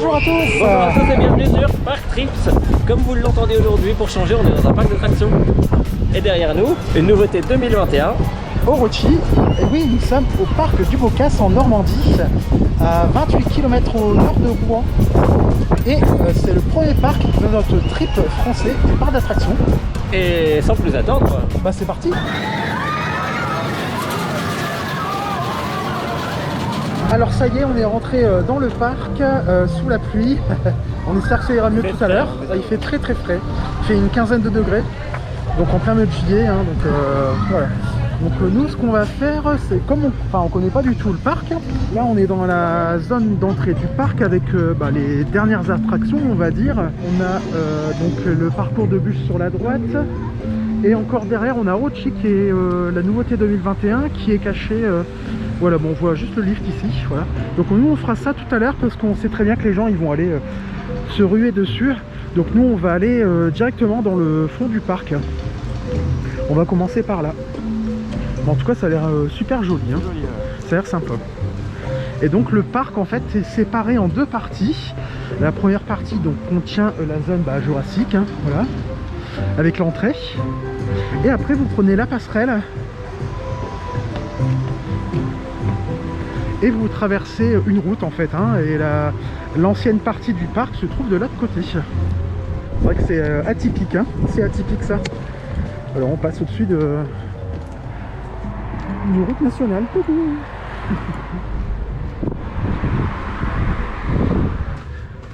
Bonjour à tous. Bonjour à tous et bienvenue sur Park Trips. Comme vous l'entendez aujourd'hui, pour changer, on est dans un parc d'attractions. Et derrière nous, une nouveauté 2021. Orochi. Et oui, nous sommes au parc du Bocas en Normandie, à 28 km au nord de Rouen. Et c'est le premier parc de notre trip français des parcs d'attractions. Et sans plus attendre, bah c'est parti. Alors ça y est, on est rentré dans le parc sous la pluie. On espère que ça ira mieux tout à l'heure. Il fait très très frais. Il fait une quinzaine de degrés. Donc en plein mois de juillet. Hein, donc voilà. Donc nous, ce qu'on va faire, c'est comme on connaît pas du tout le parc. Là, on est dans la zone d'entrée du parc avec les dernières attractions, on va dire. On a donc le parcours de bus sur la droite. Et encore derrière, on a Orochi qui est la nouveauté 2021 qui est cachée. Voilà, bon, on voit juste le lift ici, voilà. Donc nous on fera ça tout à l'heure parce qu'on sait très bien que les gens ils vont aller se ruer dessus. Donc nous on va aller directement dans le fond du parc. On va commencer par là. Bon, en tout cas ça a l'air super joli, hein. Ça a l'air sympa. Et donc le parc en fait est séparé en deux parties. La première partie donc contient la zone Jurassique, hein, voilà, avec l'entrée. Et après vous prenez la passerelle. Et vous traversez une route en fait, hein, et l'ancienne partie du parc se trouve de l'autre côté. C'est vrai que c'est atypique, hein, c'est atypique ça. Alors on passe au-dessus d'une route nationale.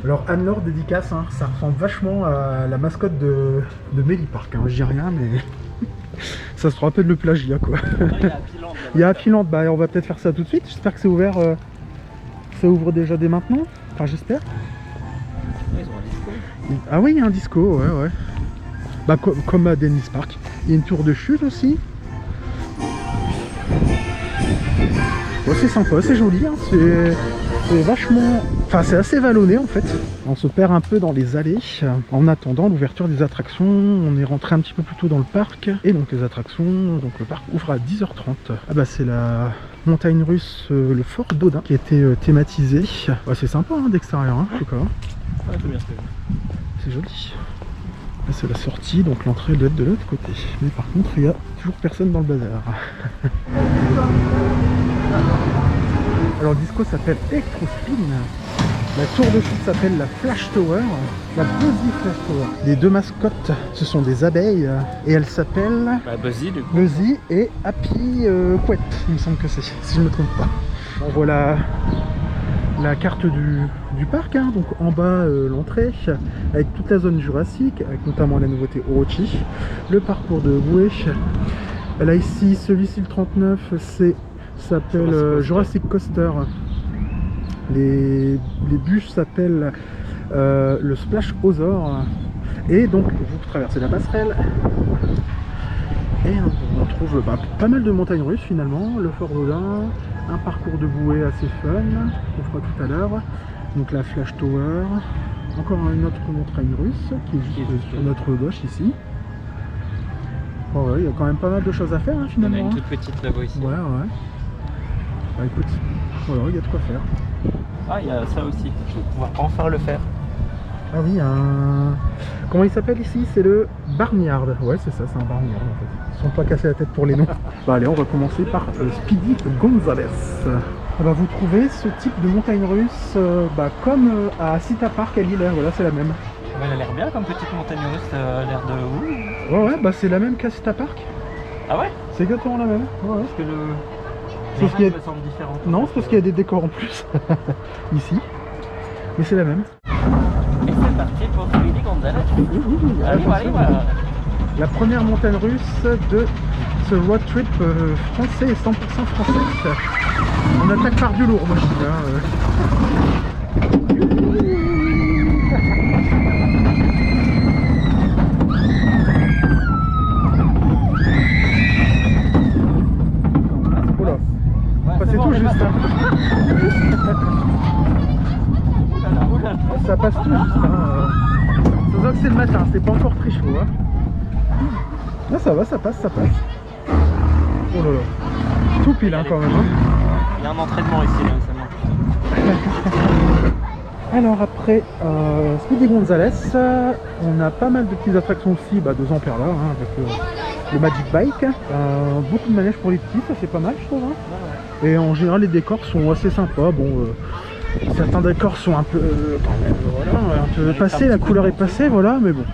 Alors Anne-Laure dédicace, hein, ça ressemble vachement à la mascotte de Mélipark, hein, je dis rien mais ça se rappelle le plagiat quoi. Il y a Happyland, bah on va peut-être faire ça tout de suite. J'espère que c'est ouvert. Ça ouvre déjà dès maintenant. Enfin j'espère. ils ont un disco. Ah oui, il y a un disco, ouais. Bah comme à Dennis Park. Il y a une tour de chute aussi. Ouais, c'est sympa, c'est joli, hein. C'est vachement... Enfin c'est assez vallonné en fait. On se perd un peu dans les allées. En attendant l'ouverture des attractions, on est rentré un petit peu plus tôt dans le parc. Et donc les attractions, donc le parc ouvre à 10h30. Ah bah c'est la montagne russe, le fort d'Odin qui a été thématisé. Ouais, c'est sympa hein, d'extérieur, hein, en tout cas. Ouais, c'est bien ce que c'est joli. Là c'est la sortie, donc l'entrée doit être de l'autre côté. Mais par contre il n'y a toujours personne dans le bazar. Alors le disco s'appelle Electrospin. La tour de chute s'appelle la Flash Tower, la Buzzy Flash Tower. Les deux mascottes, ce sont des abeilles et elles s'appellent Buzzy du coup. Buzzy et Happy Couette, il me semble que c'est, si je ne me trompe pas. On voit la carte du parc, hein. Donc en bas l'entrée avec toute la zone jurassique, avec notamment la nouveauté Orochi, le parcours de Boué. Là ici, celui-ci le 39, s'appelle Jurassic Coaster. Les bus s'appellent le Splash Ozor. Et donc vous traversez la passerelle et on trouve pas mal de montagnes russes finalement, le Fort d'Odin, un parcours de bouée assez fun qu'on fera tout à l'heure, donc la Flash Tower, encore une autre montagne russe qui est juste sur notre gauche ici. Oh ouais, il y a quand même pas mal de choses à faire hein, finalement. Il y en a une toute petite là-bas ici. Ouais. Bah écoute, voilà, il y a de quoi faire. Ah, il y a ça aussi, je vais pouvoir enfin le faire. Ah oui, comment il s'appelle ici? C'est le Barnyard. Ouais, c'est ça, c'est un Barnyard en fait. Ils sont pas cassés la tête pour les noms. Bah allez, on va commencer par Speedy Gonzales. Bah, vous trouvez ce type de montagne russe comme à Cita Park à Lille. Voilà, c'est la même. Elle a l'air bien comme petite montagne russe, elle a l'air de... Ouais, bah c'est la même qu'à Cita Park. Ah ouais? C'est exactement la même. Ouais. Parce que le... Sauf qu'il y a... me semble différent. Non, c'est parce qu'il y a des décors en plus ici. Mais c'est la même. Et c'est parti pour Speedy Gonzales. Allez, voilà. La première montagne russe de ce road trip français et 100% français. On attaque par du lourd, moi je dis là. C'est tout juste. Ça passe tout juste. Ça se voit que c'est le matin, c'est pas encore très chaud. Hein. Là ça va, ça passe. Oh là là. Tout pile hein, quand même. Hein. Il y a un entraînement ici, là, ça marche. Alors après Speedy Gonzales, on a pas mal de petites attractions aussi, 2 ans par là, hein, avec le Magic Bike. Beaucoup de manèges pour les petits, ça c'est pas mal je trouve. Hein. Et en général les décors sont assez sympas. Bon, certains décors sont un peu, voilà, un peu passés, la couleur est passée, voilà, mais bon.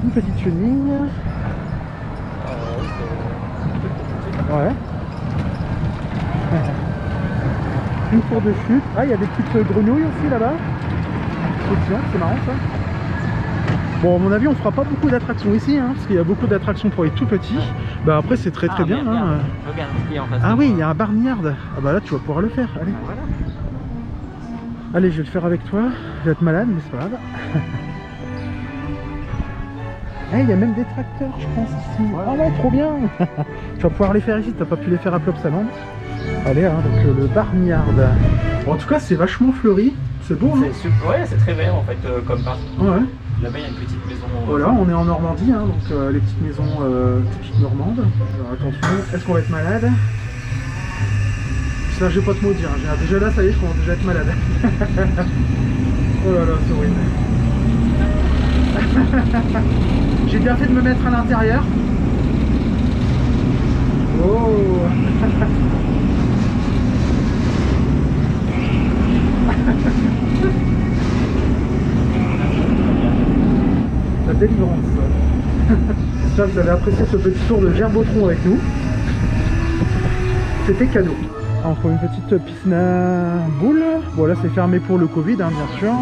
Une petite chenille. Ouais. Une tour de chute. Ah, il y a des petites grenouilles aussi là-bas. C'est marrant ça. Bon, à mon avis, on fera pas beaucoup d'attractions ici, hein, parce qu'il y a beaucoup d'attractions pour les tout petits. Après, c'est très bien. Hein. Regarde ce qu'il y a en face. Ah oui, il y a un barnyard. Ah bah là, tu vas pouvoir le faire. Allez. Voilà. Allez, je vais le faire avec toi. Je vais être malade, mais c'est pas grave. Il y a même des tracteurs, je pense, ici. Ah ouais, trop bien. Tu vas pouvoir les faire ici, t'as pas pu les faire à Plopsaland. Allez, hein, donc le barnyard. Bon, en tout cas, c'est vachement fleuri. C'est beau, hein. Ouais, c'est très vert en fait, comme partout. Ouais. Là-bas, il y a une petite maison. Voilà, on est en Normandie, hein, donc les petites maisons typiques normandes. Alors attention, est-ce qu'on va être malade? Ça, je vais pas te maudire. Hein. Déjà là, ça y est, je commence déjà à être malade. Oh là là, c'est horrible. J'ai bien fait de me mettre à l'intérieur. Oh. La délivrance. J'espère que vous avez apprécié ce petit tour de Gerbotron avec nous. C'était cadeau. Entre une petite piscine à boules. Bon là c'est fermé pour le Covid, hein, bien sûr.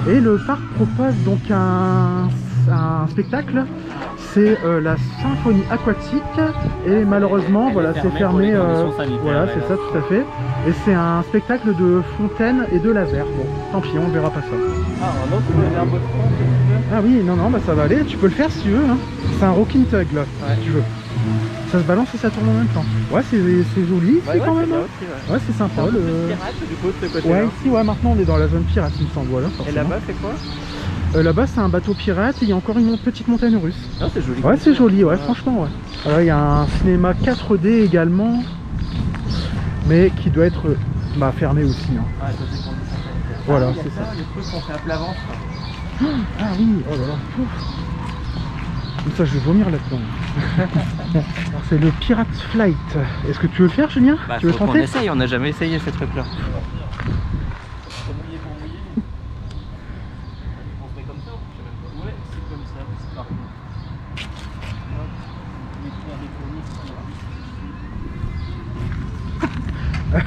Et le parc propose donc un spectacle. C'est la symphonie aquatique. Et malheureusement voilà, c'est fermé. Voilà, c'est ça tout à fait. Et c'est un spectacle de fontaine et de laser. Bon, tant pis, on verra pas ça. Ah, un autre Gerbotron. Ah oui, non, ça va aller. Tu peux le faire si tu veux. Hein. C'est un rocking tug là, si tu veux. Ça se balance et ça tourne en même temps. Ouais, c'est joli ici quand même. Ouais, c'est sympa. Le pirate du coup de ce côté. Ouais, ici, ouais, maintenant on est dans la zone pirate, il me semble. Voilà, et là-bas, c'est quoi? Là-bas, c'est un bateau pirate et il y a encore une petite montagne russe. Ah, c'est joli. Ouais, c'est joli, ouais, franchement, ouais. Alors, il y a un cinéma 4D également, mais qui doit être fermé aussi. Hein. Ah, ça c'est condition. Voilà, c'est ça. Le truc qu'on fait à plat ventre. Ah oui, oh là là. Comme ça, je vais vomir là-dedans. C'est le Pirate Flight. Est-ce que tu veux le faire, Julien? Tu veux faut qu'on tenter? essaye, on n'a jamais essayé ces trucs-là.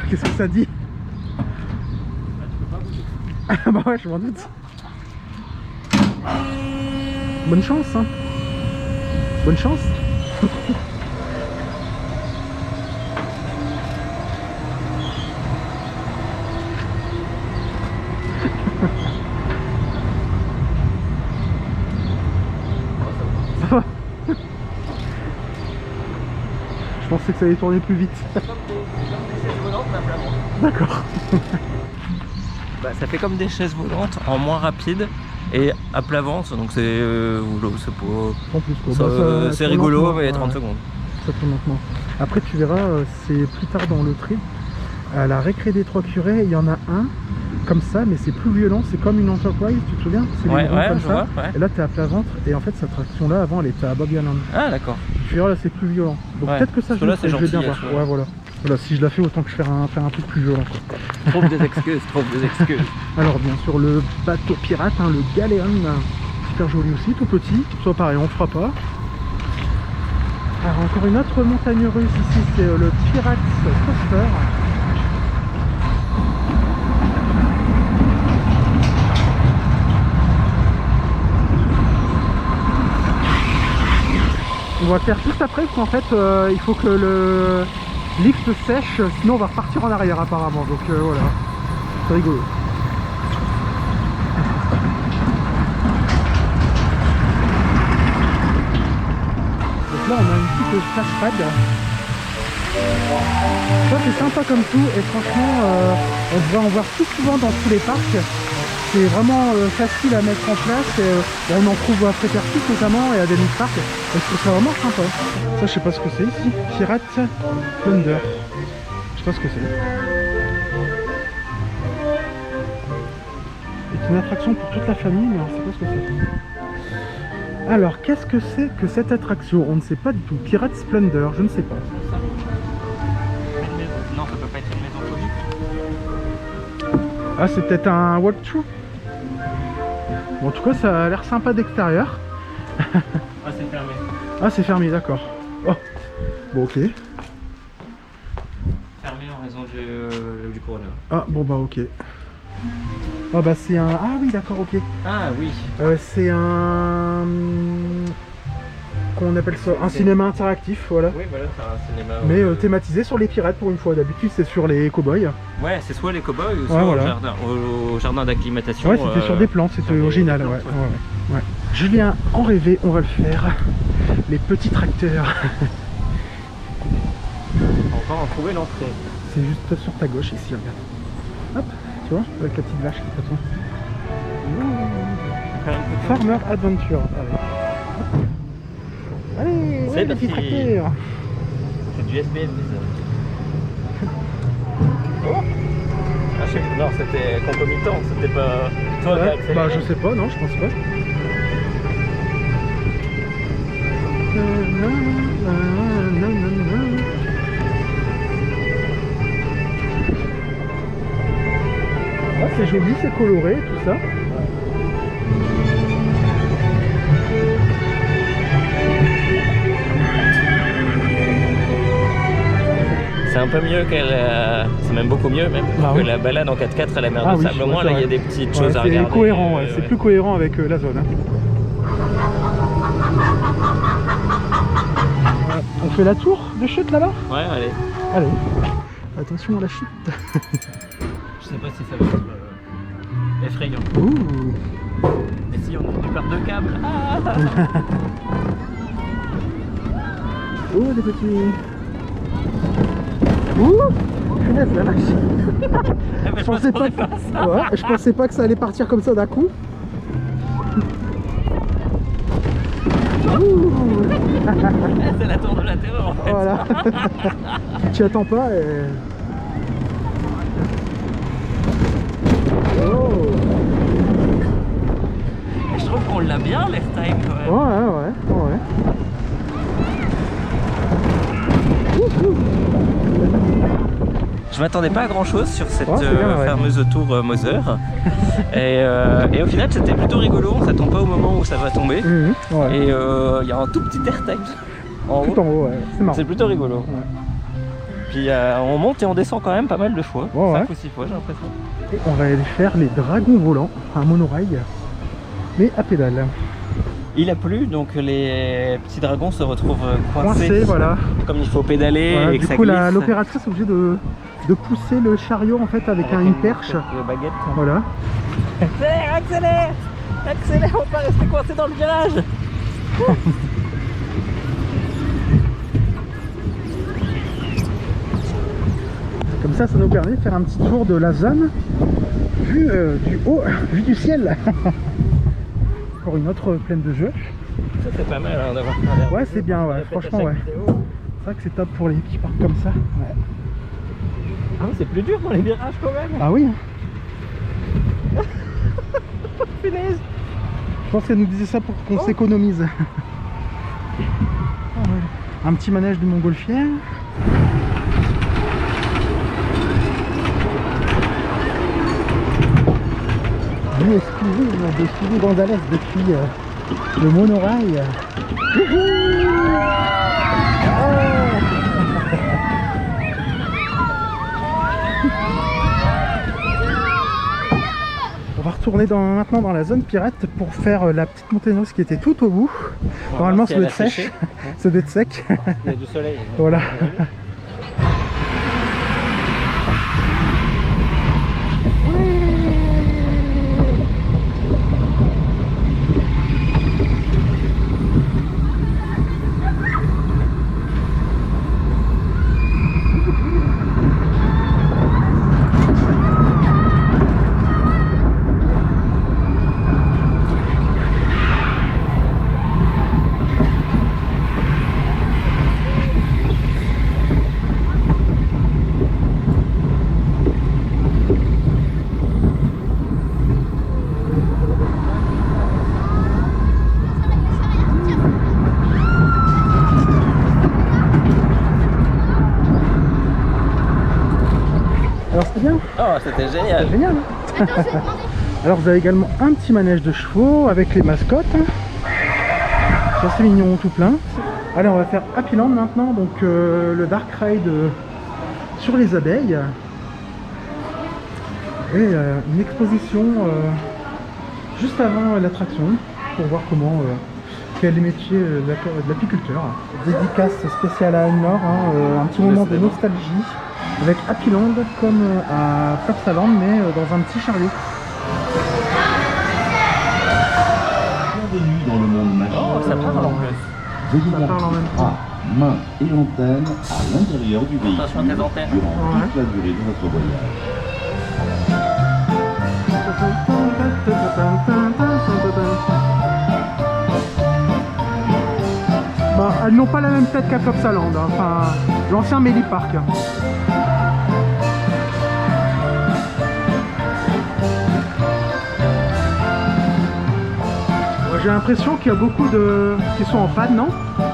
Qu'est-ce que ça dit? Ah bah ouais, je m'en doute. Bonne chance, hein. Bonne chance. Je pensais que ça allait tourner plus vite. D'accord. Ça fait comme des chaises volantes en moins rapide et à plat ventre, donc c'est c'est rigolo, mais 30 secondes. Ça tourne lentement. Après tu verras, c'est plus tard dans le trip, à la récré des Trois Curés, il y en a un comme ça, mais c'est plus violent, c'est comme une Enterprise, tu te souviens? C'est ouais, comme ça. vois, ouais. Et là t'es à plat ventre, et en fait cette attraction là avant elle était à Bob Island. Ah d'accord. Tu verras là c'est plus violent. Donc peut-être que ça je vais bien voir. Ouais, voilà. Voilà, si je la fais, autant que je faire un truc plus violent. Trouve des excuses, Alors bien sûr le bateau pirate, hein, le Galéon, super joli aussi, tout petit. Soit pareil, on le fera pas. Alors encore une autre montagne russe ici, c'est le Pirate Coaster. On va faire juste après parce qu'en fait il faut que le lift sèche, sinon on va repartir en arrière apparemment, donc voilà, c'est rigolo. Donc là on a une petite flashpad. Ça c'est sympa comme tout et franchement on devrait en voir tout souvent dans tous les parcs. C'est vraiment facile à mettre en place, et on en trouve à Frétertus notamment et à Dennis Park, et je trouve ça vraiment sympa. Ça je sais pas ce que c'est ici, Pirate Thunder, je sais pas ce que c'est. C'est une attraction pour toute la famille, mais on ne sait pas ce que c'est. Alors, qu'est-ce que c'est que cette attraction? On ne sait pas du tout. Pirate Splendor, je ne sais pas. Non, ça peut pas être une maison comique. Ah, c'est peut-être un walkthrough. Bon, en tout cas, ça a l'air sympa d'extérieur. Ah, c'est fermé. Ah, c'est fermé, d'accord. Oh, bon, ok. Fermé en raison du corona. Ah, bon, bah, ok. Ah, bah, c'est un... Ah, oui, d'accord, ok. Ah oui. C'est un... Comment on appelle ça? Un cinéma interactif, voilà. Oui, voilà, c'est un cinéma. Mais thématisé sur les pirates pour une fois. D'habitude, c'est sur les cow-boys. Ouais, c'est soit les cow-boys ou soit Ouais, voilà. au jardin d'acclimatation. Ouais, c'était sur des plantes, c'était original. Ouais, plantes, ouais. Julien en rêvait, on va le faire. Les petits tracteurs. On va encore en trouver l'entrée. C'est juste sur ta gauche ici, regarde. Hop, tu vois, avec la petite vache qui t'attend. Farmer Adventure. Allez, C'est ouais, les petits parti. tracteurs. C'est du SBS bizarre. Oh ah, non, c'était concomitant, c'était pas... Toi, Ouais, bah je sais pas, non, je pense pas. Ah, c'est joli, c'est coloré, tout ça. C'est un peu mieux c'est même beaucoup mieux même Bah que oui. la balade en 4x4 à la mer Ah de oui, sable. Au moins c'est là il y vrai. a des petites choses à C'est regarder. cohérent, ouais. C'est plus cohérent avec la zone. Hein. On fait la tour de chute là-bas? Ouais, allez. Allez. Attention à la chute. Je sais pas si ça va être effrayant. Ouh. Mais si, on a peur de câbles. Ah Oh, des petits. Ouh. Punaise, la vache. Je pensais pas que... Ouais, je pensais pas que ça allait partir comme ça d'un coup. Ouh. C'est la tour de la terreur en fait. Voilà. Tu attends pas et... Oh. Et je trouve qu'on l'a bien l'airtime quand même. Ouais. Je m'attendais pas à grand chose sur cette Ouais, c'est bien, ouais. fameuse tour Moser. Et au final c'était plutôt rigolo, on s'attend pas au moment où ça va tomber. Ouais. Et il y a un tout petit airtime en Tout haut. en haut, ouais. C'est marrant. C'est plutôt rigolo. Ouais. Puis on monte et on descend quand même pas mal de fois. Ouais, 5 ou 6 fois j'ai l'impression. Et on va aller faire les dragons volants, un monorail, mais à pédale. Il a plu, donc les petits dragons se retrouvent coincés. Coincé, voilà. Comme il faut pédaler Voilà, et du que ça coup, glisse. l'opératrice est obligée de pousser le chariot en fait avec une perche. Baguette. Voilà. Accélère, accélère, accélère, on va pas rester coincé dans le virage. Comme ça nous permet de faire un petit tour de la zone vue du haut, vue du ciel. Encore une autre plaine de jeu. Ça c'est pas mal hein, d'avoir traversé. Ouais, c'est bien, ouais, franchement, ouais. C'est vrai que c'est top pour les qui partent comme ça. Ouais. Ah oui, c'est plus dur dans les virages quand même. Ah oui. Punaise. Je pense qu'elle nous disait ça pour qu'on s'économise. Ah ouais. Un petit manège de montgolfière. Vue exclusive de Sully Gonzalez depuis le monorail. On va retourner maintenant dans la zone pirate pour faire la petite montagne russe qui était tout au bout. Normalement ça doit être sèche, ça doit être sec. Il y a du soleil. Voilà. bien? Oh, c'était génial. C'était génial. Hein. Alors vous avez également un petit manège de chevaux avec les mascottes. C'est assez mignon tout plein. Allez, on va faire Happy Land maintenant, donc le Dark Ride sur les abeilles. Et une exposition juste avant l'attraction pour voir comment quel est le métier de l'apiculteur. Dédicace spéciale à Anne-Laure, hein, un petit moment de nostalgie avec Happy Land comme à Force Land mais dans un petit chariot. Bienvenue dans le monde magique. Oh, ça parle en plus. Veuillez Ça parle en même temps. bras, mains et antennes à l'intérieur du véhicule Attention à tes antennes. durant toute la durée de votre voyage. Bah, elles n'ont pas la même tête qu'à Plopsaland, hein. Enfin, l'ancien Méli Park. J'ai l'impression qu'il y a beaucoup de... qui sont en panne, non?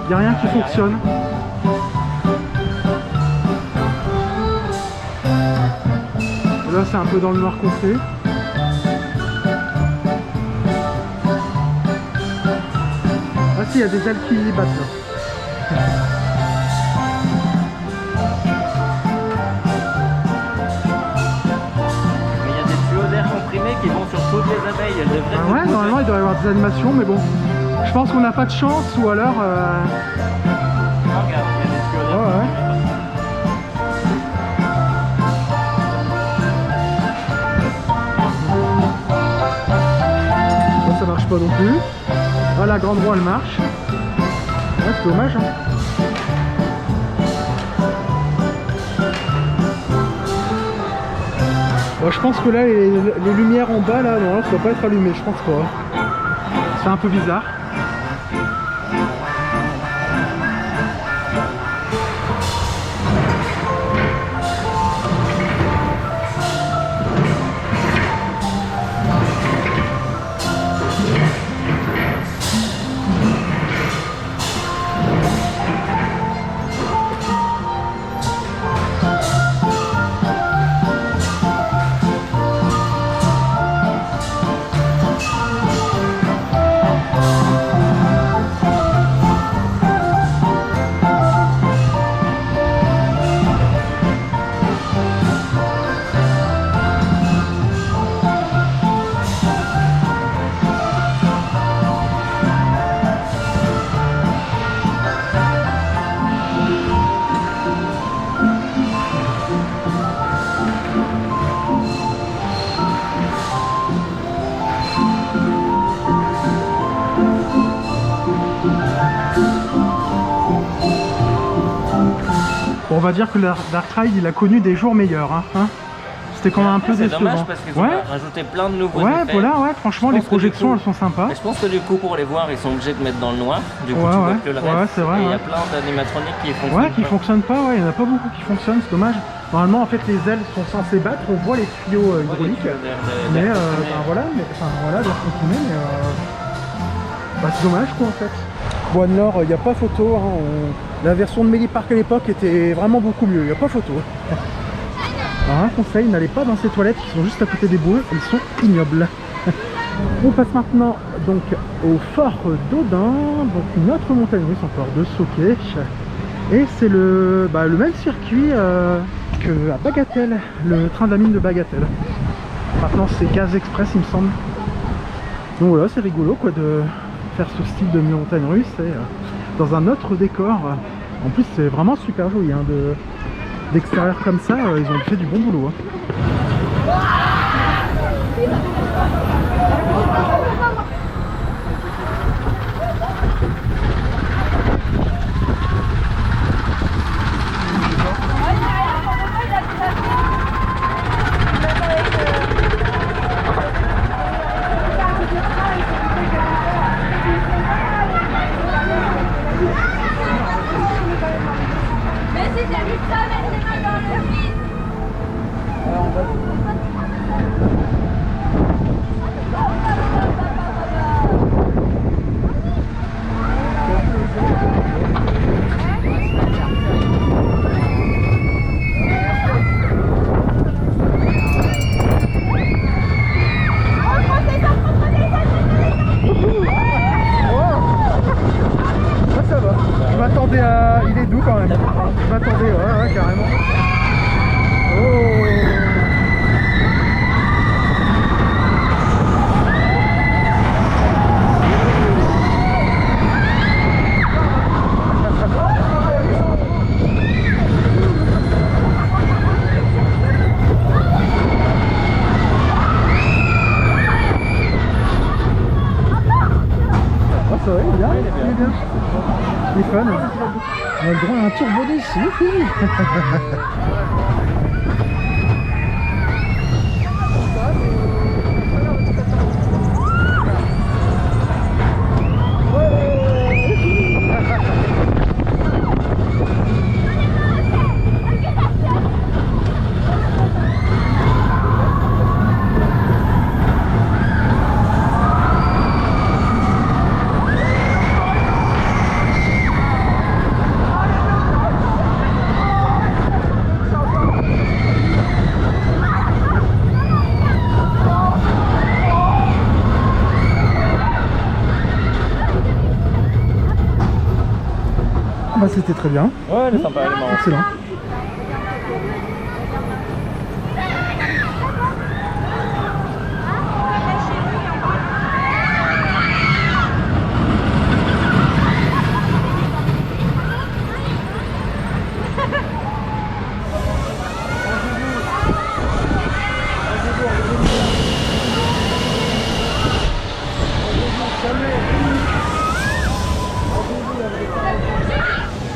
Il n'y a rien qui fonctionne. Là, c'est un peu dans le noir complet. Ah si, il y a des ailes qui battent là. Mais il y a des tuyaux d'air comprimés qui vont sur toutes les abeilles. Elles devraient Ah ouais, normalement il doit y avoir des animations, mais bon, je pense qu'on n'a pas de chance ou alors... Ah, regarde, il y a des tuyaux d'air Ouais, ouais. Ça marche pas non plus. Ah, la grande roue elle marche. Ouais, c'est dommage. Hein. Bon, je pense que là, les lumières en bas, là, non, ça doit pas être allumé, je pense pas. C'est un peu bizarre. Bon, on va dire que le Dark Ride il a connu des jours meilleurs. Hein. C'était quand même un peu C'est décevant. dommage parce qu'ils ont rajouté plein de nouveaux Ouais, effets. voilà, ouais, franchement, les projections elles sont sympas. Mais je pense que du coup, pour les voir, ils sont obligés de mettre dans le noir. Du coup, Ouais, tu vois ouais. que le Ouais, reste. c'est vrai, Et il y a ouais. plein d'animatroniques qui fonctionnent. Ouais, qui fonctionnent pas, ouais, il n'y en a pas beaucoup qui fonctionnent, c'est dommage. Normalement, en fait, les ailes sont censées battre, on voit les tuyaux hydrauliques. Mais voilà, d'air comprimé, mais bah, c'est dommage quoi en fait. Bon, Anne-Laure, il n'y a pas photo, hein, la version de Méli Park à l'époque était vraiment beaucoup mieux, il n'y a pas photo. Alors un conseil, n'allez pas dans ces toilettes qui sont juste à côté des boueux, elles sont ignobles. On passe maintenant donc au fort d'Audun, donc une autre montagne russe encore de Sauquet. Et c'est le même circuit que à Bagatelle, le train de la mine de Bagatelle. Maintenant c'est Gaz Express il me semble. Donc voilà, c'est rigolo quoi de faire ce style de montagne russe et dans un autre décor. En plus c'est vraiment super joli hein, d'extérieur comme ça, ils ont fait du bon boulot. Hein. Mais si t'as vu ça, mets tes mains dans le vide. doux quand même. Je m'attendais, ouais, carrément. Oh. Ça va, il est bien, il est bien. Il est fun. On a le droit à un turbo ici. Bah c'était très bien. Ouais, elle est sympa, elle est marrante. Excellent.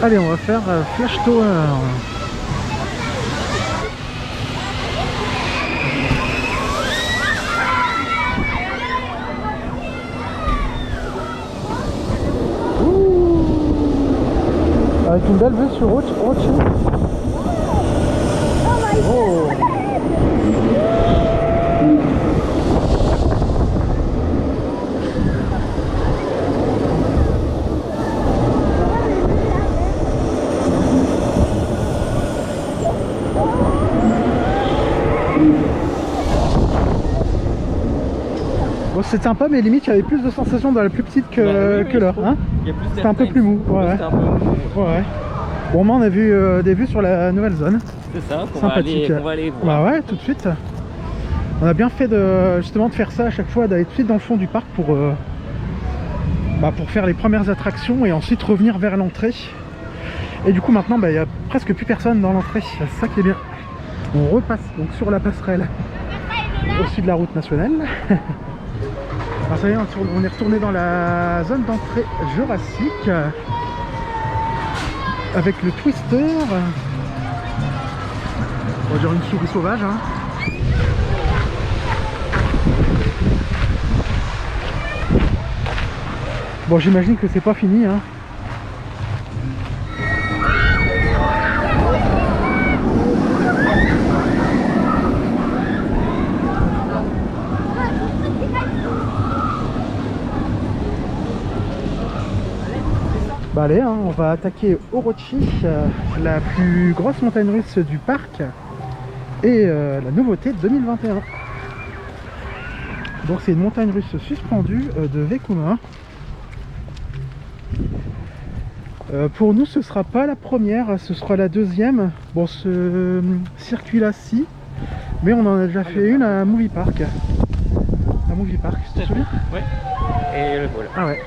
Allez, on va faire Flash Tower. Ouh. Avec une belle vue sur Rochi. Oh. Bon, c'est sympa, mais limite il y avait plus de sensations dans la plus petite que l'heure. Hein, c'était un peu plus mou. Ouais. Ouais. Bon, moi on a vu des vues sur la nouvelle zone. C'est ça, qu'on sympathique. va aller voir. Bah ouais, tout de suite. On a bien fait justement de faire ça à chaque fois, d'aller tout de suite dans le fond du parc pour faire les premières attractions et ensuite revenir vers l'entrée. Et du coup maintenant il n'y a presque plus personne dans l'entrée, c'est ça qui est bien. On repasse donc sur la passerelle au-dessus de la route nationale. Alors ça y est, on est retourné dans la zone d'entrée jurassique avec le Twister. On va dire une souris sauvage, hein. Bon, j'imagine que c'est pas fini, hein. Bah allez, hein, on va attaquer Orochi, la plus grosse montagne russe du parc et la nouveauté de 2021. Donc c'est une montagne russe suspendue de Vekoma. Pour nous ce sera pas la première, ce sera la deuxième. Bon, ce circuit-là si, mais on en a déjà fait une à Movie Park. À Movie Park, tu te souviens? Ouais. Et le voilà. Ah ouais.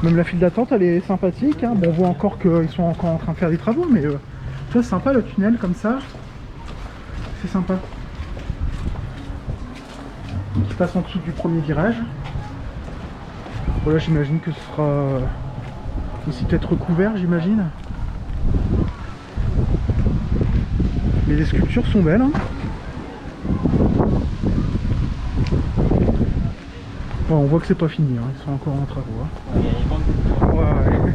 Même la file d'attente elle est sympathique, hein. Bon, on voit encore qu'ils sont encore en train de faire des travaux, mais c'est sympa le tunnel comme ça, c'est sympa. Qui passe en dessous du premier virage. Voilà, j'imagine que ce sera aussi peut-être recouvert, j'imagine. Mais les sculptures sont belles, hein. Bon, on voit que c'est pas fini, hein. Ils sont encore en travaux, hein. Ouais.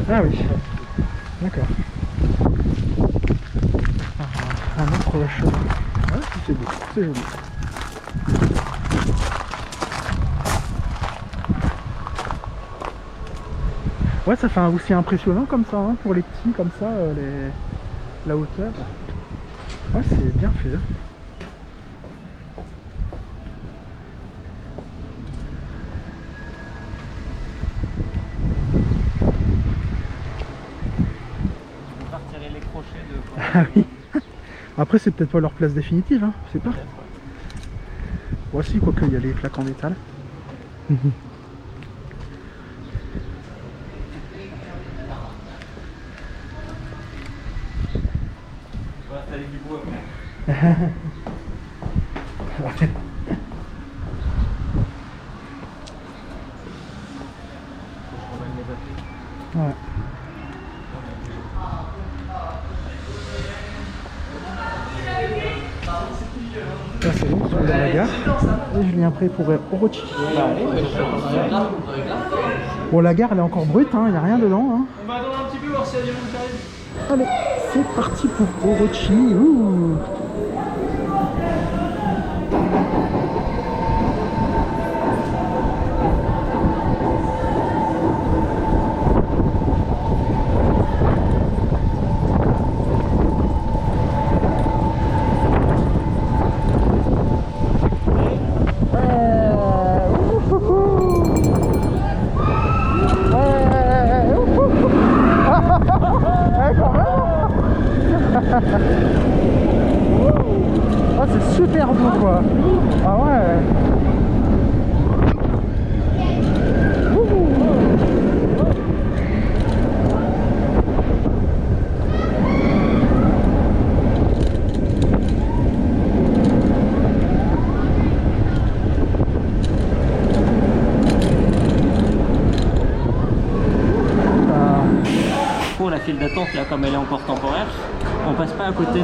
Ah oui, d'accord. Un autre chemin. Ouais, c'est beau, c'est joli. Ouais, ça fait aussi impressionnant comme ça, hein, pour les petits, comme ça, la hauteur. Ouais, c'est bien fait. On va retirer les crochets de... Ah oui. Après, c'est peut-être pas leur place définitive, hein, je sais pas. Voici, quoique, il y a les plaques en métal. On va installer du bois. Ouais. Là, c'est bon, c'est dans la gare. Et Julien prêt pour Orochi. Bon, la gare, elle est encore brute, il n'y a rien dedans. Hein. On va attendre un petit peu, voir s'il y a du monde qui arrive. Allez, c'est parti pour Orochi. Ouh. Ah, c'est super doux quoi. Ah ouais. Pour la file d'attente, là, comme elle est encore temporaire, on passe pas à côté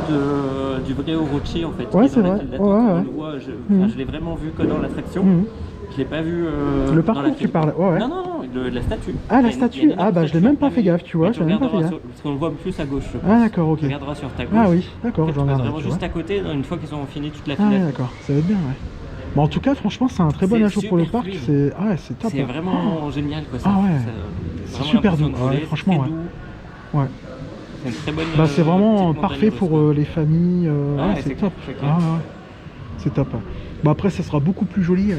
du vrai Orochi en fait. Ouais, qui est c'est dans la vrai. file d'attente. Ouais, ouais. On le voit, je l'ai vraiment vu que dans l'attraction. Je l'ai pas vu. Le dans la parcours, file. tu parles. Ouais, ouais. Non, non, non, la statue. Ah, Il y la a une statue. Ah, bah, je l'ai même pas Ah, fait gaffe, tu vois. mais Je l'ai même pas fait regarderas gaffe. parce qu'on le voit plus à gauche. Je pense. Ah, d'accord, ok. Tu regarderas sur ta gauche. Ah oui, d'accord, Tu je passes regarde. vraiment juste à côté, une fois qu'ils ont fini toute la Ah, file. ouais, d'accord, ça va être bien, ouais. Bon, en tout cas, franchement, c'est un très bon C'est ajout pour le super parc. fluide. C'est ah, ouais, c'est top. C'est hein. vraiment génial quoi. Ah ouais. C'est C'est super doux. doux. Ouais, franchement, ouais. Ouais. C'est une très bonne. Bah, c'est vraiment petite parfait montagne pour russe, quoi. les familles. Ouais, Ouais, c'est c'est top. clair, c'est Ah, clair. ouais. C'est top. Bah, après, ça sera beaucoup plus joli. Là,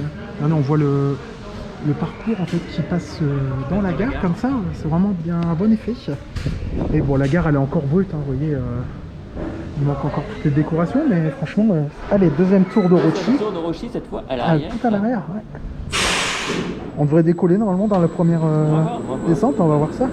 on voit le parcours en fait qui passe dans la gare comme ça. C'est vraiment bien un bon effet. Et bon, la gare, elle est encore brute. Hein, vous voyez, il manque encore toutes les décorations, mais franchement, allez, deuxième tour d'Orochi. Tour d'Orochi cette fois à Ah, l'arrière. tout à l'arrière, ouais. On devrait décoller normalement dans la première on va voir. descente, on va voir ça.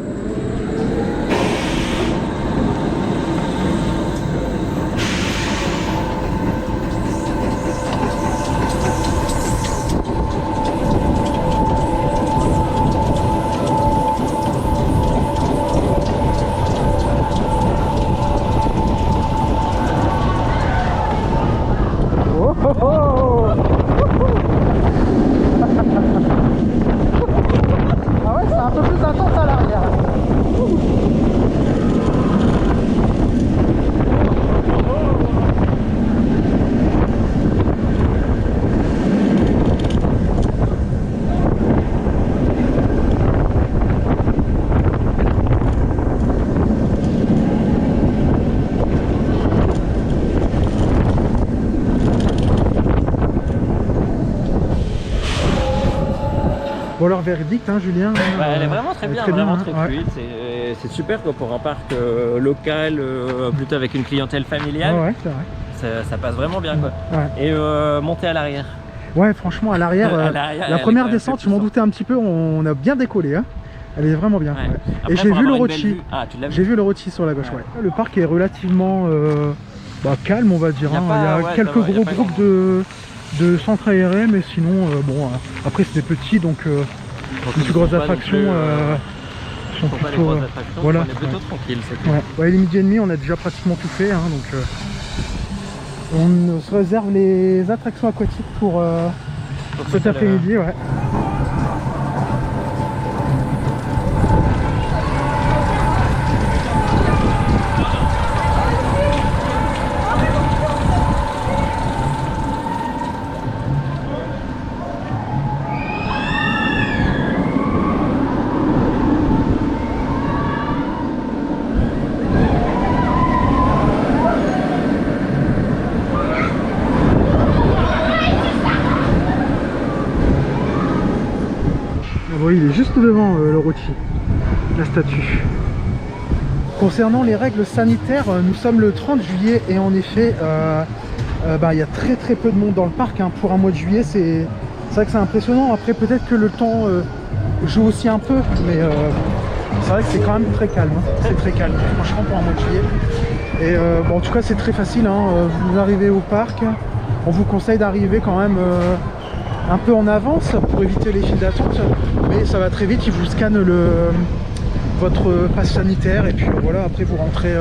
Oh, oh, oh. Ah ouais, c'est un peu plus intense à l'arrière. Bon, leur verdict, hein, Julien. Bah, elle est vraiment très bien, très vraiment hein, très ouais. fluide. C'est super quoi, pour un parc local, plutôt avec une clientèle familiale. Ouais, ouais, c'est vrai. Ça passe vraiment bien quoi. Ouais. Et monter à l'arrière. Ouais, franchement, à l'arrière, À l'arrière, elle la est première quand même descente, plus je m'en puissante. doutais un petit peu, on a bien décollé. Hein. Elle est vraiment bien. Ouais. Ouais. Après, Et j'ai pour vu le avoir une belle Rochi. vue- Ah, tu l'as vu. J'ai vu le Rochi sur la gauche, ouais. Ouais. Le parc est relativement calme, on va dire. Il y a hein. pas- Il y a ouais, ça quelques va, il y a gros pas groupes de centres aérés, mais sinon, bon, après c'était petit, donc les plus grosses attractions sont Pour pas les plutôt. grosses attractions, voilà. on est plutôt tranquille. c'est cool. Ouais. Ouais, les midi et demi, on a déjà pratiquement tout fait, hein, donc on se réserve les attractions aquatiques pour cet tout à l'heure. après-midi, ouais. oui, il est juste devant le rôti, la statue. Concernant les règles sanitaires, nous sommes le 30 juillet et en effet, il y a très peu de monde dans le parc. Hein. Pour un mois de juillet, c'est vrai que c'est impressionnant. Après, peut-être que le temps joue aussi un peu, mais c'est vrai que c'est quand même très calme. Hein. C'est très calme, franchement, pour un mois de juillet. Et en tout cas, c'est très facile. Hein. Vous arrivez au parc, on vous conseille d'arriver quand même un peu en avance pour éviter les files d'attente, mais ça va très vite. Ils vous scannent votre passe sanitaire et puis voilà, après vous rentrez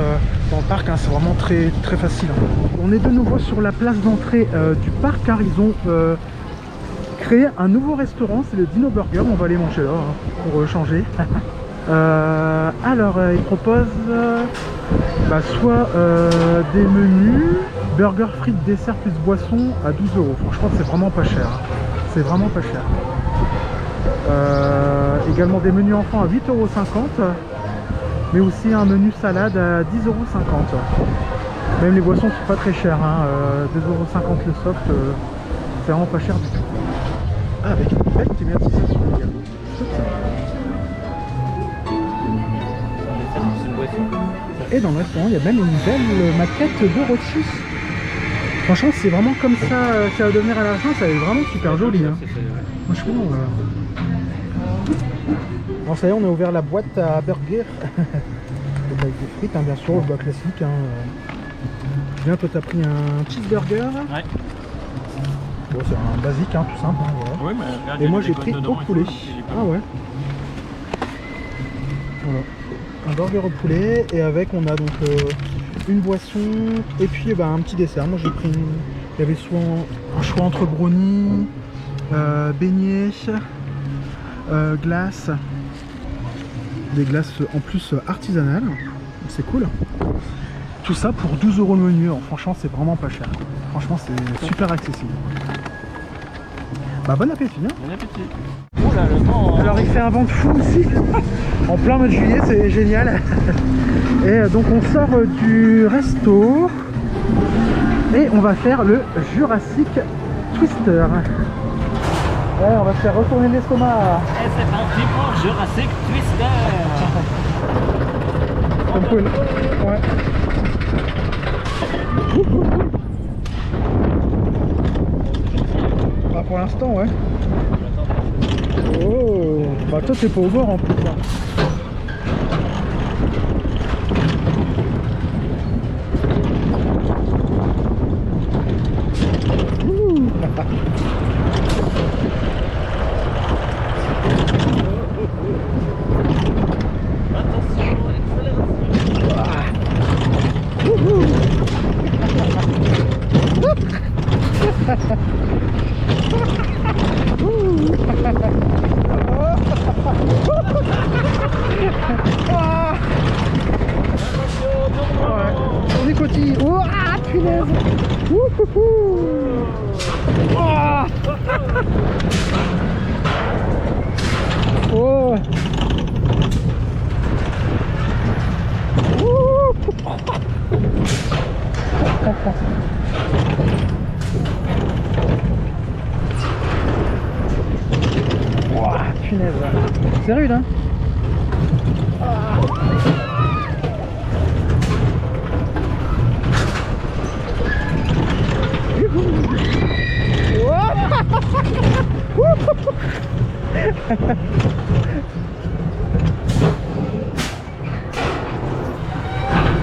dans le parc. Hein. C'est vraiment très facile. Hein. On est de nouveau sur la place d'entrée du parc car ils ont créé un nouveau restaurant, c'est le Dino Burger. On va aller manger là hein, pour changer. Alors ils proposent soit des menus burger, frites, dessert plus boisson à 12 €. Franchement c'est vraiment pas cher. C'est vraiment pas cher. Également des menus enfants à 8,50 €, mais aussi un menu salade à 10,50 €. Même les boissons sont pas très chères, hein. 2,50 € le soft, c'est vraiment pas cher du tout. Ah, avec une belle thématisation également. Et dans le restaurant, il y a même une belle maquette de rôti. Franchement, c'est vraiment comme ça va devenir à la fin, ça va être vraiment super joli. Hein. Franchement, bon, ça y est, on a ouvert la boîte à burger. Avec des frites, hein, bien sûr, le bois classique. Hein. Bien, toi, t'as pris un cheeseburger. Ouais. Bon, c'est un basique, hein, tout simple. Hein, voilà. Oui, mais et moi, j'ai pris au poulet. Ah ouais. Voilà. Un burger au poulet et avec on a donc une boisson et puis un petit dessert. Moi j'ai pris il y avait soit un choix entre brownie, beignets, glace, des glaces en plus artisanales, c'est cool. Tout ça pour 12 € le menu. Alors, franchement c'est vraiment pas cher. Franchement c'est super accessible. Bon appétit hein. Bon appétit. Oula, le temps, hein. Alors il fait un vent de fou ici, en plein mois de juillet, c'est génial. Et donc on sort du resto et on va faire le Jurassic Twister. Ouais, on va se faire retourner l'estomac. Et c'est parti pour Jurassic Twister. C'est cool. Ouais. Pour l'instant, ouais. Oh, toi t'es pas au bord en plus. Hein. On est côté. Oh, ah, punaise. Oh. Punaise. C'est rude hein.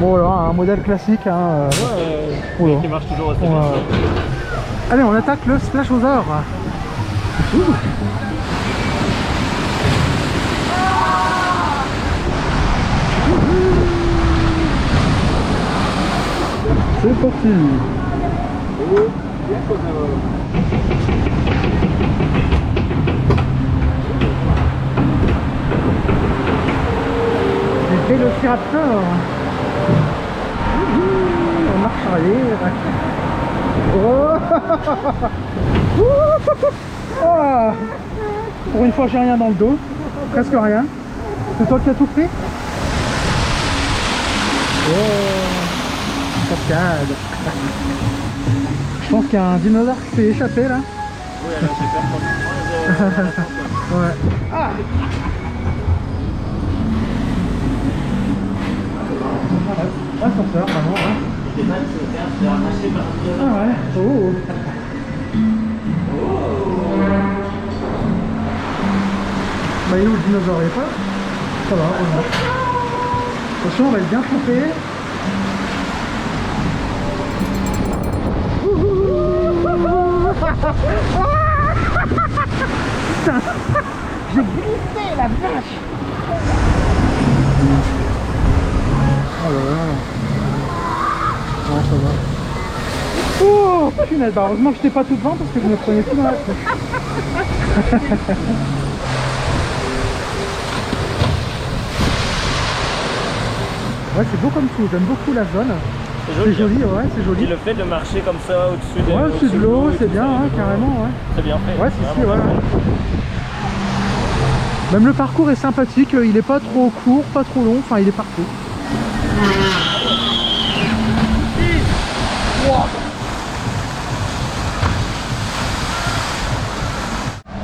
Bon là, un modèle classique hein, qui marche toujours assez bien. Allez, on attaque le Splashosaur. C'est parti. J'ai fait le Raptor. On marche arrière. Oh. Oh. Pour une fois j'ai rien dans le dos. Presque rien. C'est toi qui as tout pris. Oh. Cascade. Je pense qu'il y a un dinosaure qui s'est échappé là. Oui, alors j'ai peur. Ouais. Ah, ascenseur, vraiment, ouais. Ah ouais. Oh. Bah, il est où le dinosaure? Il est pas? Ça va, heureusement. Attention, on va être bien trempé. Putain, j'ai glissé la vache. Oh là là. Non, ça va. Oh punaise, bah heureusement que j'étais pas tout devant parce que je me prenais tout dans la tronche. Ouais, c'est beau comme tout, j'aime beaucoup la zone. C'est joli, ouais, c'est joli. Et le fait de marcher comme ça au-dessus de, ouais, au-dessus de l'eau, c'est bien, hein, carrément, ouais. C'est bien fait. Ouais, si, voilà. Même le parcours est sympathique, il est pas trop court, pas trop long, enfin il est parfait.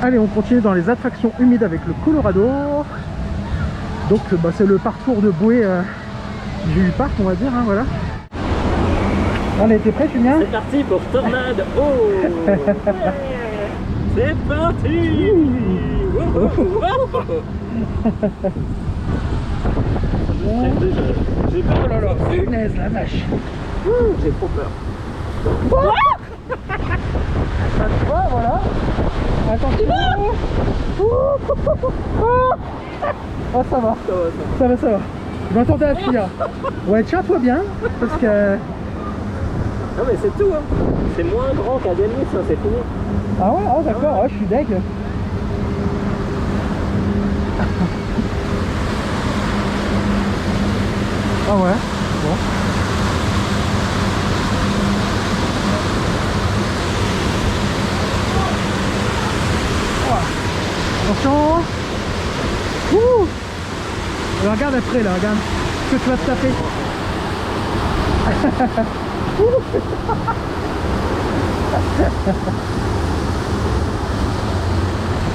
Allez, on continue dans les attractions humides avec le Colorado. Donc bah, c'est le parcours de bouée du parc, on va dire, hein, voilà. Allez, t'es prêt, Julien? C'est parti pour Tornade. Oh ouais. C'est parti. J'ai peur. Oh là là, punaise, la vache. J'ai trop peur. Ouais, voilà. Attention. Oh, ça va. Ça va, ça va. Je m'attendais à fuir. Ouais, tiens-toi bien, parce que... Non mais c'est tout, hein. C'est moins grand qu'à Denis, ça, c'est fini. Ah ouais, oh, d'accord, ouais, je suis deg. Ah ouais, bon. Attention. Ouh. Regarde après là, regarde ce que tu vas te taper.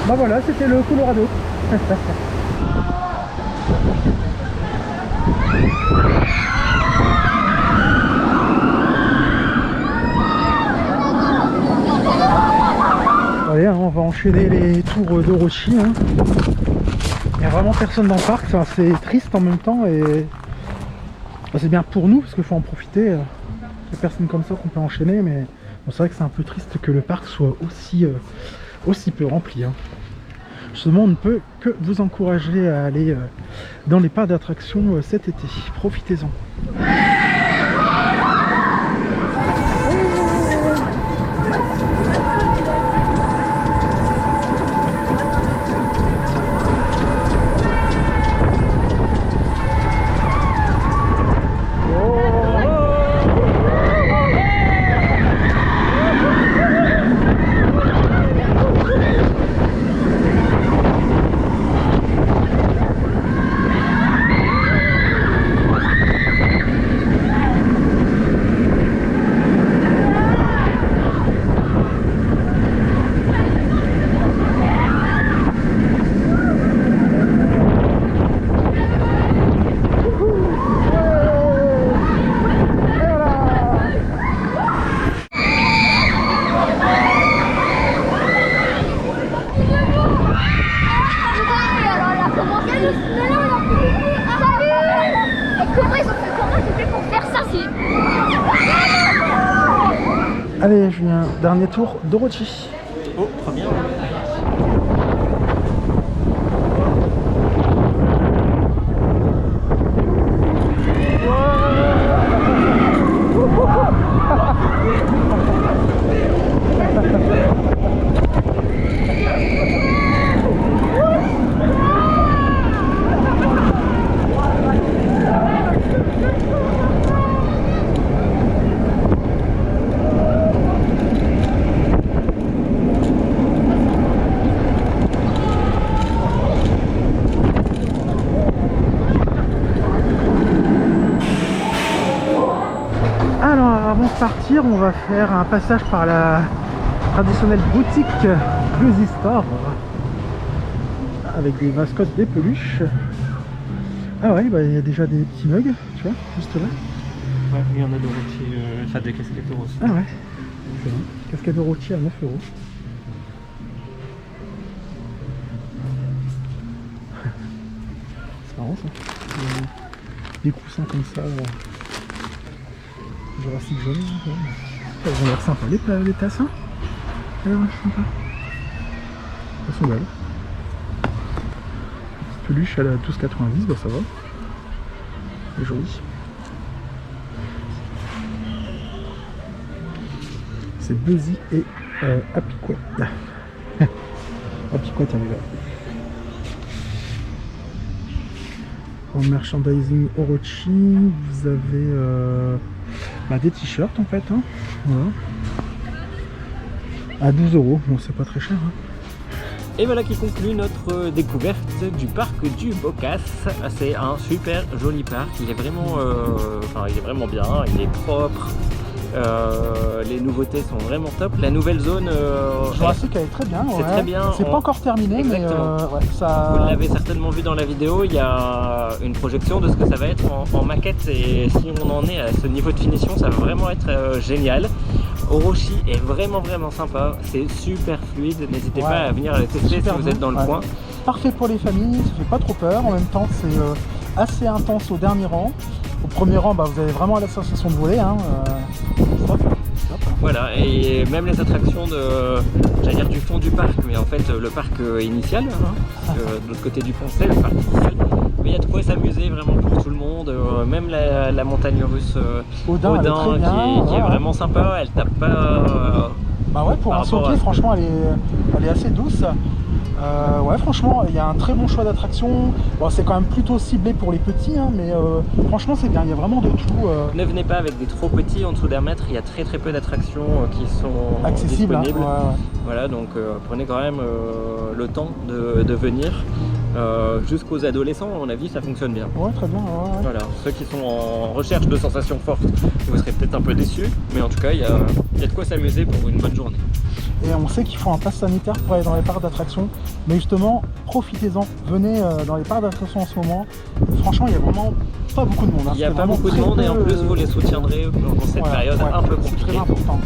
Bah voilà, c'était le Colorado. Allez, hein, on va enchaîner les tours d'Orochi. Hein. Il n'y a vraiment personne dans le parc, c'est triste en même temps et c'est bien pour nous parce qu'il faut en profiter. Il y a personne comme ça qu'on peut enchaîner, mais bon, c'est vrai que c'est un peu triste que le parc soit aussi peu rempli. Hein. Justement, on ne peut que vous encourager à aller dans les parcs d'attractions cet été. Profitez-en. Allez Julien, dernier tour d'Orochi. Oh, très bien. Avant de partir, on va faire un passage par la traditionnelle boutique Crazy Store. avec des mascottes, des peluches. Ah ouais, bah il y a déjà des petits mugs, tu vois, juste là. Ouais, il y en a de Orochi, enfin des casquettes aussi. Ah ouais, c'est bon. Casquette de Orochi à 9 €. C'est marrant ça. Des coussins comme ça. Jurassic jaune. Elles ont l'air sympa les tasses. Hein, elles ont l'air sympa. Elles sont belles. Petite peluche, elle est à 12,90, bah ça va. Elle est jolie. C'est Buzzy et Happy Quack. Happy Quack, elle est là. En merchandising Orochi, vous avez des t-shirts en fait. Hein. Voilà. À 12 €, bon c'est pas très cher. Hein. Et voilà qui conclut notre découverte du parc du Bocas. C'est un super joli parc, il est vraiment, il est vraiment bien, il est propre. Les nouveautés sont vraiment top. La nouvelle zone, Jurassic elle est très bien. C'est très bien. C'est pas encore terminé, exactement. mais ça. Vous l'avez certainement vu dans la vidéo, il y a une projection de ce que ça va être en maquette et si on en est à ce niveau de finition, ça va vraiment être génial. Orochi est vraiment sympa, c'est super fluide, n'hésitez pas à venir le tester si vous êtes dans le coin. Parfait pour les familles, ça fait pas trop peur, en même temps c'est assez intense au dernier rang. Au premier rang, vous avez vraiment la sensation de voler. Hein, voilà, et même les attractions j'allais dire du fond du parc, mais en fait le parc initial, de l'autre côté du pont c'est le parc initial. Mais il y a de quoi s'amuser vraiment pour tout le monde, même la montagne russe Odin qui est vraiment sympa, elle tape pas... pour un saut-pied, franchement elle est assez douce. Franchement il y a un très bon choix d'attractions. Bon, c'est quand même plutôt ciblé pour les petits, hein, mais franchement c'est bien, il y a vraiment de tout. Ne venez pas avec des trop petits, en dessous d'un mètre, il y a très peu d'attractions qui sont accessibles, disponibles. Hein, voilà, donc prenez quand même le temps de venir. Jusqu'aux adolescents, à mon avis, ça fonctionne bien. Ouais, très bien. Voilà, ceux qui sont en recherche de sensations fortes, vous serez peut-être un peu déçus, mais en tout cas, il y a de quoi s'amuser pour une bonne journée. Et on sait qu'il faut un pass sanitaire pour aller dans les parcs d'attractions, mais justement, profitez-en, venez dans les parcs d'attractions en ce moment. Franchement, il y a vraiment pas beaucoup de monde. Hein. Il n'y a pas beaucoup de monde et en plus, vous les soutiendrez dans cette période un peu compliquée. C'est très important.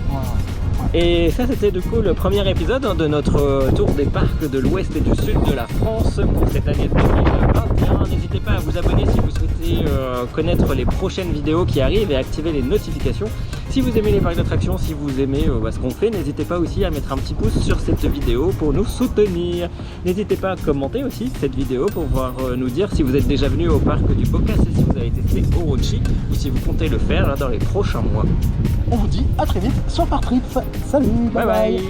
Et ça c'était du coup le premier épisode de notre tour des parcs de l'ouest et du sud de la France pour cette année 2021. N'hésitez pas à vous abonner si vous souhaitez connaître les prochaines vidéos qui arrivent et activer les notifications. Si vous aimez les parcs d'attractions, si vous aimez ce qu'on fait, n'hésitez pas aussi à mettre un petit pouce sur cette vidéo pour nous soutenir. N'hésitez pas à commenter aussi cette vidéo pour pouvoir nous dire si vous êtes déjà venu au parc du Bocas et si vous avez testé Orochi ou si vous comptez le faire dans les prochains mois. On vous dit à très vite sur Park Trips. Salut, bye bye.